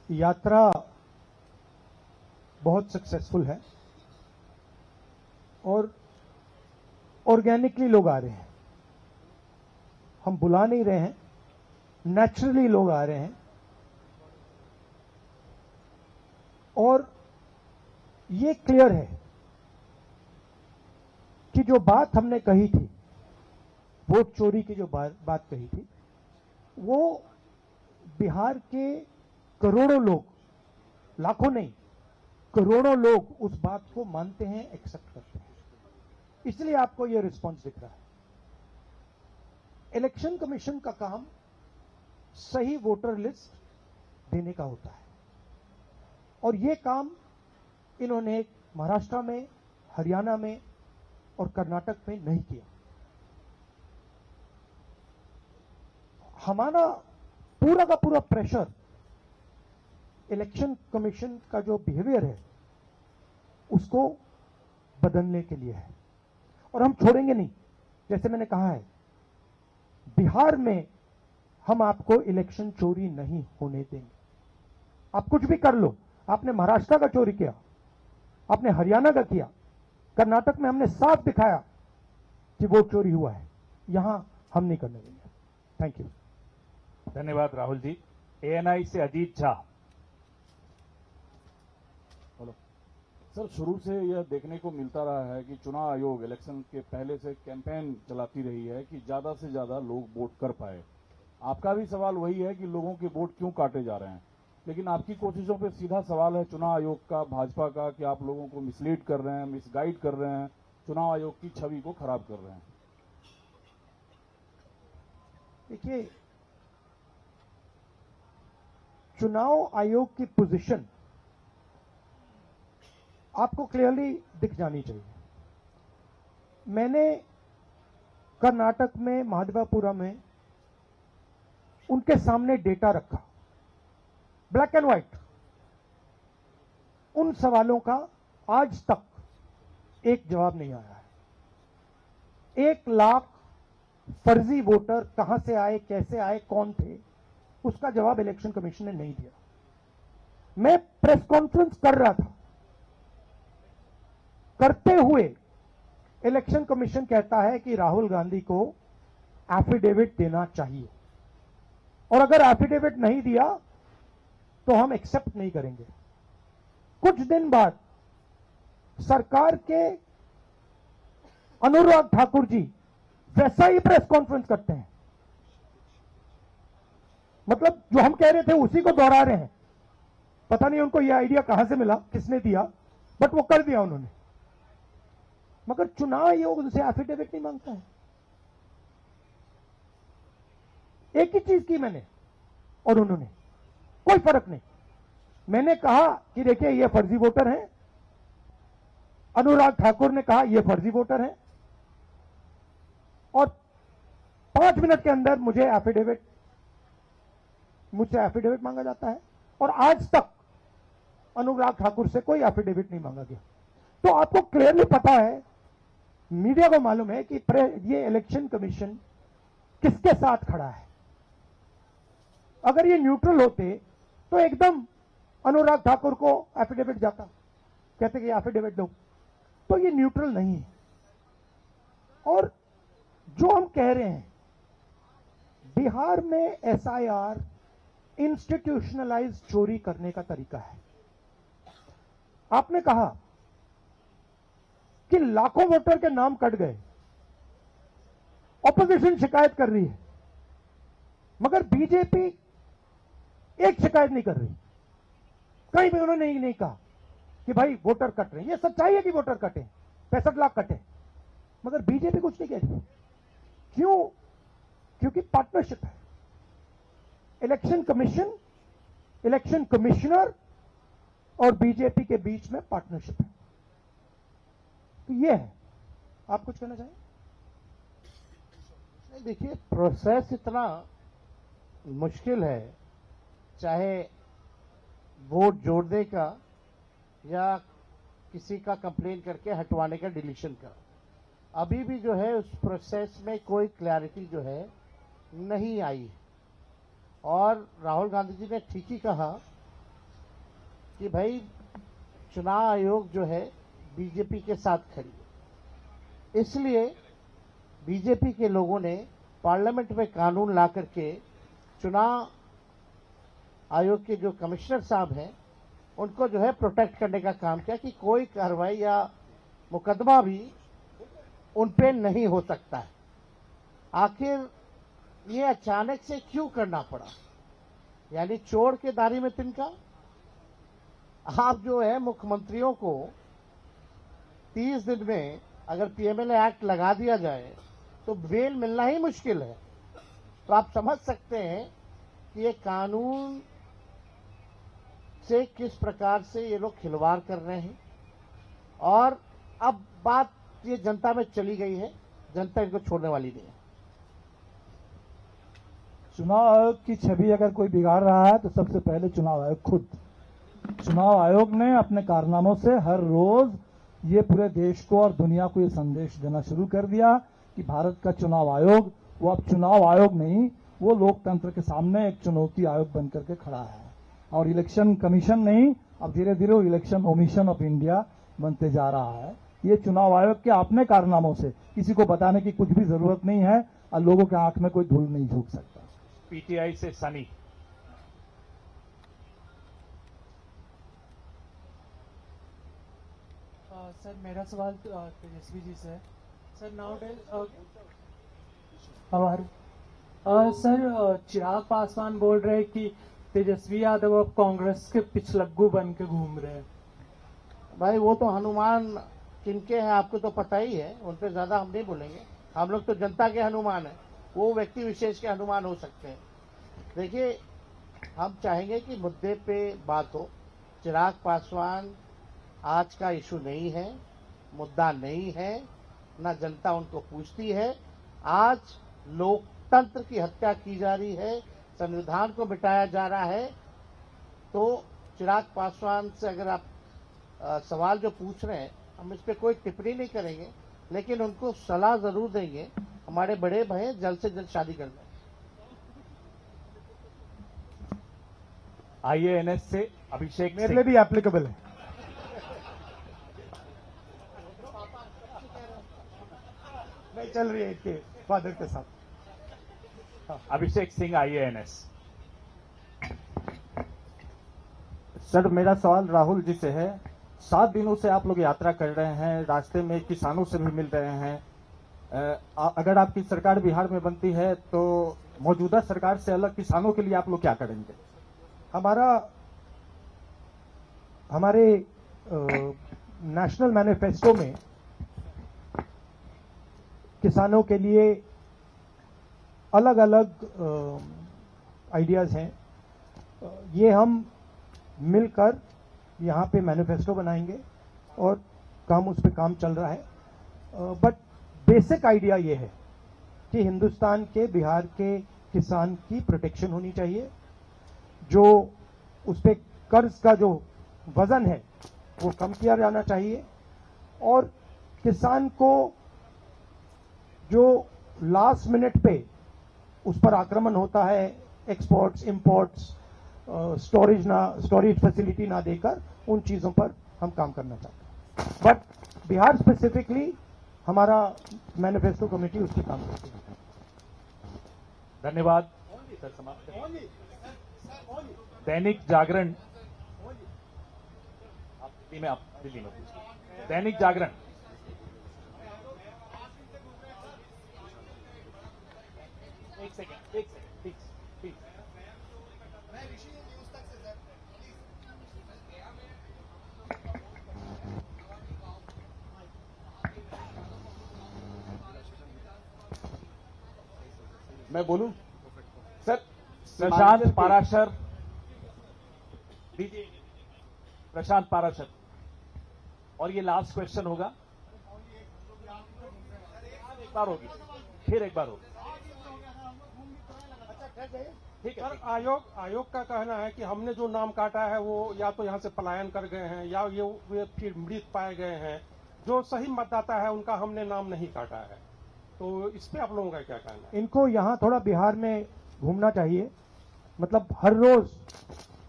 यात्रा बहुत सक्सेसफुल है और ऑर्गेनिकली लोग आ रहे हैं। हम बुला नहीं रहे हैं, नेचुरली लोग आ रहे हैं। और ये क्लियर है कि जो बात हमने कही थी, वोट चोरी की जो बात कही थी, वो बिहार के करोड़ों लोग, लाखों नहीं, करोड़ों लोग उस बात को मानते हैं, एक्सेप्ट करते हैं। इसलिए आपको यह रिस्पॉन्स दिख रहा है। इलेक्शन कमीशन का काम सही वोटर लिस्ट देने का होता है और यह काम इन्होंने महाराष्ट्र में, हरियाणा में और कर्नाटक में नहीं किया। हमारा पूरा का पूरा प्रेशर इलेक्शन कमीशन का जो बिहेवियर है उसको बदलने के लिए है और हम छोड़ेंगे नहीं। जैसे मैंने कहा है, बिहार में हम आपको इलेक्शन चोरी नहीं होने देंगे। आप कुछ भी कर लो, आपने महाराष्ट्र का चोरी किया, आपने हरियाणा का किया, कर्नाटक में हमने साफ दिखाया कि वोट चोरी हुआ है, यहां हम नहीं करने देंगे। Thank you. धन्यवाद राहुल जी। एएनआई से अजीत झा। हेलो सर, शुरू से यह देखने को मिलता रहा है कि चुनाव आयोग इलेक्शन के पहले से कैंपेन चलाती रही है कि ज्यादा से ज्यादा लोग वोट कर पाए। आपका भी सवाल वही है कि लोगों के वोट क्यों काटे जा रहे हैं, लेकिन आपकी कोशिशों पे सीधा सवाल है चुनाव आयोग का, भाजपा का, कि आप लोगों को मिसलीड कर रहे हैं, मिसगाइड कर रहे हैं, चुनाव आयोग की छवि को खराब कर रहे हैं। देखिए, चुनाव आयोग की पोजीशन आपको क्लियरली दिख जानी चाहिए। मैंने कर्नाटक में, महादेवापुरम में उनके सामने डेटा रखा, ब्लैक एंड व्हाइट। उन सवालों का आज तक एक जवाब नहीं आया है। 1 लाख फर्जी वोटर कहां से आए, कैसे आए, कौन थे, उसका जवाब इलेक्शन कमीशन ने नहीं दिया। मैं प्रेस कॉन्फ्रेंस कर रहा था, करते हुए इलेक्शन कमीशन कहता है कि राहुल गांधी को एफिडेविट देना चाहिए और अगर एफिडेविट नहीं दिया तो हम एक्सेप्ट नहीं करेंगे। कुछ दिन बाद सरकार के अनुराग ठाकुर जी वैसा ही प्रेस कॉन्फ्रेंस करते हैं, मतलब जो हम कह रहे थे उसी को दोहरा रहे हैं। पता नहीं उनको यह आइडिया कहां से मिला, किसने दिया, बट वो कर दिया उन्होंने। मगर चुनाव आयोग उनसे एफिडेविट नहीं मांगता है। एक ही चीज की मैंने और उन्होंने, कोई फर्क नहीं। मैंने कहा कि देखिए ये फर्जी वोटर हैं, अनुराग ठाकुर ने कहा ये फर्जी वोटर हैं, और 5 मिनट के अंदर मुझसे एफिडेविट मांगा जाता है और आज तक अनुराग ठाकुर से कोई एफिडेविट नहीं मांगा गया। तो आपको क्लियरली पता है, मीडिया को मालूम है कि ये इलेक्शन कमीशन किसके साथ खड़ा है। अगर ये न्यूट्रल होते तो एकदम अनुराग ठाकुर को एफिडेविट जाता, कहते कि एफिडेविट दो। तो ये न्यूट्रल नहीं है। और जो हम कह रहे हैं, बिहार में एसआईआर इंस्टीट्यूशनलाइज चोरी करने का तरीका है। आपने कहा कि लाखों वोटर के नाम कट गए, ऑपोजिशन शिकायत कर रही है, मगर बीजेपी एक शिकायत नहीं कर रही। कहीं भी उन्होंने नहीं कहा कि भाई वोटर कट रहे हैं। ये सच्चाई है कि वोटर कटे, 65 लाख कटे, मगर बीजेपी कुछ नहीं कह रही। क्यों? क्योंकि पार्टनरशिप है। इलेक्शन कमीशन, इलेक्शन कमिश्नर और बीजेपी के बीच में पार्टनरशिप है। तो ये है। आप कुछ कहना चाहें? नहीं, देखिए, प्रोसेस इतना मुश्किल है, चाहे वोट जोड़ने का या किसी का कंप्लेन करके हटवाने का, डिलीशन का। अभी भी जो है उस प्रोसेस में कोई क्लैरिटी जो है नहीं आई। और राहुल गांधी जी ने ठीक ही कहा कि भाई चुनाव आयोग जो है बीजेपी के साथ खड़ी है, इसलिए बीजेपी के लोगों ने पार्लियामेंट में कानून ला करके चुनाव आयोग के जो कमिश्नर साहब हैं उनको जो है प्रोटेक्ट करने का काम किया कि कोई कार्रवाई या मुकदमा भी उन पे नहीं हो सकता है। आखिर ये अचानक से क्यों करना पड़ा? यानी चोर के दाढ़ी में तिनका। आप जो है मुख्यमंत्रियों को 30 दिन में अगर पीएमएलए एक्ट लगा दिया जाए तो बेल मिलना ही मुश्किल है। तो आप समझ सकते हैं कि ये कानून से किस प्रकार से ये लोग खिलवाड़ कर रहे हैं। और अब बात ये जनता में चली गई है, जनता इनको छोड़ने वाली नहीं है। चुनाव आयोग की छवि अगर कोई बिगाड़ रहा है तो सबसे पहले चुनाव आयोग खुद। चुनाव आयोग ने अपने कारनामों से हर रोज ये पूरे देश को और दुनिया को ये संदेश देना शुरू कर दिया कि भारत का चुनाव आयोग वो अब चुनाव आयोग नहीं, वो लोकतंत्र के सामने एक चुनौती आयोग बनकर के खड़ा है। और इलेक्शन कमीशन नहीं, अब धीरे धीरे वो इलेक्शन ओमिशन ऑफ इंडिया बनते जा रहा है। ये चुनाव आयोग के अपने कारनामों से किसी को बताने की कुछ भी जरूरत नहीं है और लोगों के आंख में कोई धूल नहीं झोंक सकता। पीटीआई से सनी। सर मेरा सवाल तेजस्वी जी से है। Sir nowadays sir Chirag Paswan बोल रहे हैं कि तेजस्वी यादव अब कांग्रेस के पिछलग्गू बन के घूम रहे हैं। भाई वो तो हनुमान किनके हैं आपको तो पता ही है, उन पर ज्यादा हम नहीं बोलेंगे। हम लोग तो जनता के हनुमान हैं, वो व्यक्ति विशेष के हनुमान हो सकते हैं। देखिए, हम चाहेंगे कि मुद्दे पे बात हो। चिराग पासवान आज का इशू नहीं है, मुद्दा नहीं है, ना जनता उनको पूछती है। आज लोकतंत्र की हत्या की जा रही है, संविधान को मिटाया जा रहा है। तो चिराग पासवान से अगर आप सवाल जो पूछ रहे हैं, हम इस पे कोई टिप्पणी नहीं करेंगे, लेकिन उनको सलाह जरूर देंगे। हमारे बड़े भाई जल्द से जल्द शादी कर लें। आईएएनएस से अभिषेक मेरे सिंह। लिए भी एप्लीकेबल है। नहीं चल रही है इसके फादर के साथ। अभिषेक सिंह आईएएनएस। सर मेरा सवाल राहुल जी से है। 7 दिनों से आप लोग यात्रा कर रहे हैं, रास्ते में किसानों से भी मिल रहे हैं। अगर आपकी सरकार बिहार में बनती है तो मौजूदा सरकार से अलग किसानों के लिए आप लोग क्या करेंगे? हमारे नेशनल मैनिफेस्टो में किसानों के लिए अलग अलग आइडियाज हैं। ये हम मिलकर यहाँ पे मैनिफेस्टो बनाएंगे और उस पे काम चल रहा है। बट बेसिक आइडिया ये है कि हिंदुस्तान के बिहार के किसान की प्रोटेक्शन होनी चाहिए। जो उस पे कर्ज का जो वजन है वो कम किया जाना चाहिए। और किसान को जो लास्ट मिनट पे उस पर आक्रमण होता है, एक्सपोर्ट्स इंपोर्ट्स स्टोरेज फैसिलिटी ना देकर, उन चीजों पर हम काम करना चाहते हैं। बट बिहार स्पेसिफिकली हमारा मैनिफेस्टो कमेटी उसकी काम करती है। धन्यवाद। दैनिक जागरण। आप दिल्ली में पूछिए। दैनिक जागरण। एक सेकेंड ठीक। मैं बोलूं? सर प्रशांत पाराशर दीजिए। प्रशांत पाराशर। और ये लास्ट क्वेश्चन होगा। एक बार होगी, फिर एक बार होगी। ठीक है। सर आयोग का कहना है कि हमने जो नाम काटा है वो या तो यहाँ से पलायन कर गए हैं या ये फिर मृत पाए गए हैं। जो सही मतदाता है उनका हमने नाम नहीं काटा है। तो इस पे आप लोगों का क्या कहना है? इनको यहाँ थोड़ा बिहार में घूमना चाहिए। मतलब हर रोज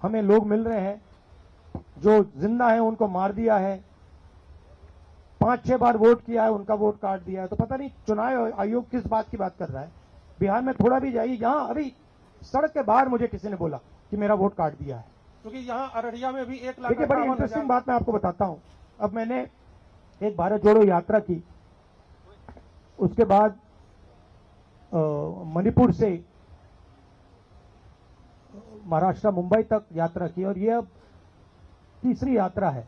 हमें लोग मिल रहे हैं, जो जिंदा है उनको मार दिया है, 5-6 बार वोट किया है उनका वोट काट दिया है। तो पता नहीं चुनाव आयोग किस बात की बात कर रहा है। बिहार में थोड़ा भी जाइए, यहां अभी सड़क के बाहर मुझे किसी ने बोला कि मेरा वोट काट दिया है। क्योंकि यहाँ अररिया में भी 1,58,000। देखिए, बड़ी इंटरेस्टिंग बात मैं आपको बताता हूं। अब मैंने एक भारत जोड़ो यात्रा की, उसके बाद मणिपुर से महाराष्ट्र मुंबई तक यात्रा की, और यह अब तीसरी यात्रा है,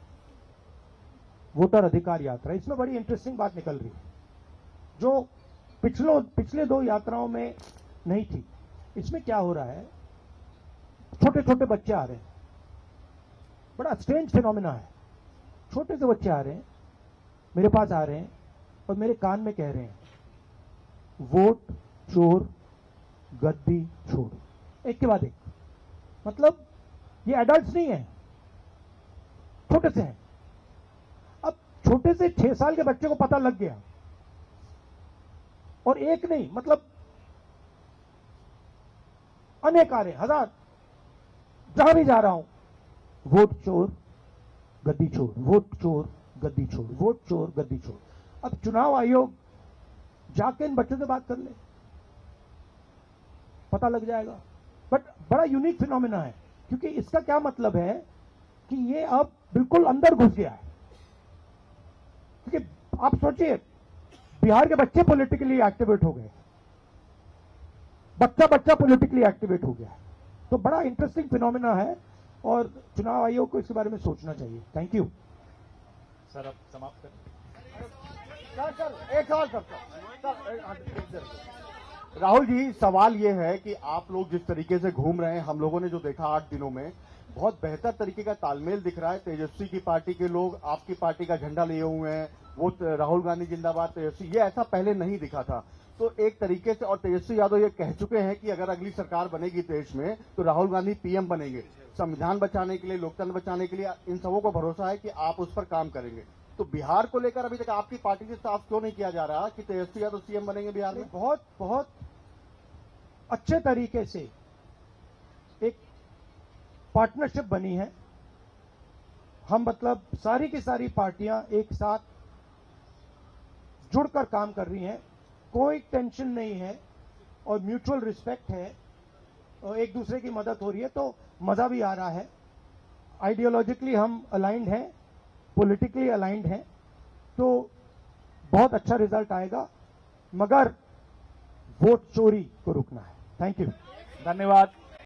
वोटर अधिकार यात्रा। इसमें बड़ी इंटरेस्टिंग बात निकल रही है जो पिछले 2 यात्राओं में नहीं थी। इसमें क्या हो रहा है, छोटे छोटे बच्चे आ रहे हैं, बड़ा स्ट्रेंज फिनोमिना है। छोटे से बच्चे आ रहे हैं, मेरे पास आ रहे हैं और मेरे कान में कह रहे हैं, वोट चोर गद्दी छोड़, एक के बाद एक। मतलब ये एडल्ट्स नहीं है, छोटे से हैं। अब छोटे से 6 साल के बच्चे को पता लग गया, और एक नहीं, मतलब अनेक आ रहे, हजार, जहां भी जा रहा हूं, वोट चोर गद्दी छोड़, वोट चोर गद्दी छोड़, वोट चोर गद्दी छोड़। अब चुनाव आयोग जाके इन बच्चों से बात कर ले, पता लग जाएगा। बट बड़ा यूनिक फिनोमिना है, क्योंकि इसका क्या मतलब है कि ये अब बिल्कुल अंदर घुस गया है। क्योंकि आप सोचिए, बिहार के बच्चे पॉलिटिकली एक्टिवेट हो गए, बच्चा पॉलिटिकली एक्टिवेट हो गया है। तो बड़ा इंटरेस्टिंग फिनोमिना है, और चुनाव आयोग को इसके बारे में सोचना चाहिए। Thank you sir. अब समाप्त करें। सर एक सवाल करता हूं। राहुल जी, सवाल ये है कि आप लोग जिस तरीके से घूम रहे हैं, हम लोगों ने जो देखा 8 दिनों में, बहुत बेहतर तरीके का तालमेल दिख रहा है। तेजस्वी की पार्टी के लोग आपकी पार्टी का झंडा लिए हुए हैं, वो राहुल गांधी जिंदाबाद तेजस्वी, ये ऐसा पहले नहीं दिखा था। तो एक तरीके से, और तेजस्वी यादव ये कह चुके हैं कि अगर अगली सरकार बनेगी देश में तो राहुल गांधी पीएम बनेंगे। संविधान बचाने के लिए, लोकतंत्र बचाने के लिए इन सबों को भरोसा है कि आप उस पर काम करेंगे। तो बिहार को लेकर अभी तक आपकी पार्टी से साफ क्यों नहीं किया जा रहा कि तेजस्वी यादव सीएम बनेंगे बिहार में? बहुत अच्छे तरीके से एक पार्टनरशिप बनी है। हम मतलब सारी की सारी पार्टियां एक साथ जुड़कर काम कर रही हैं, कोई टेंशन नहीं है और म्यूचुअल रिस्पेक्ट है, और एक दूसरे की मदद हो रही है, तो मजा भी आ रहा है। आइडियोलॉजिकली हम अलाइंड हैं, पॉलिटिकली अलाइंड हैं, तो बहुत अच्छा रिजल्ट आएगा, मगर वोट चोरी को रुकना है। थैंक यू, धन्यवाद।